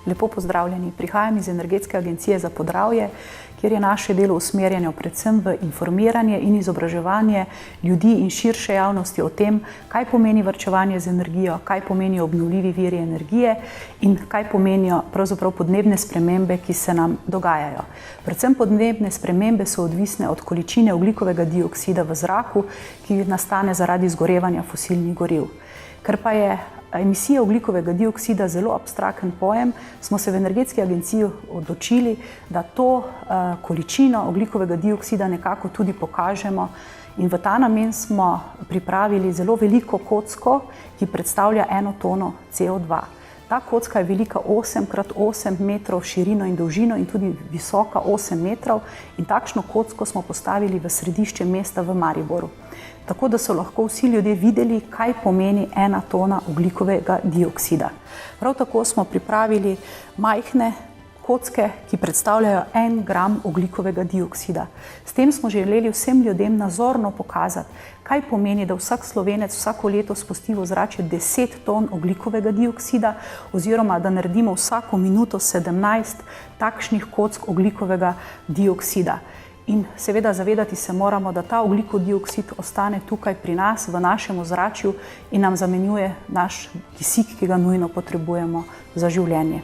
Lepo pozdravljeni. Prihajam iz Energetske agencije za Podravje, kjer je naše delo usmerjeno predvsem v informiranje in izobraževanje ljudi in širše javnosti o tem, kaj pomeni varčevanje z energijo, kaj pomenijo obnovljivi viri energije in kaj pomenijo pravzaprav podnebne spremembe, ki se nam dogajajo. Predvsem podnebne spremembe so odvisne od količine ogljikovega dioksida v zraku, ki nastane zaradi izgorevanja fosilnih goriv. Ker pa je emisija ogljikovega dioksida zelo abstrakten pojem, smo se v Energetski agenciji odločili, da to količino ogljikovega dioksida nekako tudi pokažemo, in v ta namen smo pripravili zelo veliko kocko, ki predstavlja 1 tono CO2. Ta kocka je velika 8x8 metrov širino in dolžino in tudi visoka 8 metrov, in takšno kocko smo postavili v središče mesta v Mariboru. Tako da so lahko vsi ljudje videli, kaj pomeni 1 tona ogljikovega dioksida. Prav tako smo pripravili majhne kocke, ki predstavljajo 1 gram ogljikovega dioksida. S tem smo želeli vsem ljudem nazorno pokazati, kaj pomeni, da vsak Slovenec vsako leto spusti v ozračje 10 ton ogljikovega dioksida, oziroma da naredimo vsako minuto 17 takšnih kock ogljikovega dioksida. In seveda zavedati se moramo, da ta ogljikov dioksid ostane tukaj pri nas, v našem ozračju, in nam zamenjuje naš kisik, ki ga nujno potrebujemo za življenje.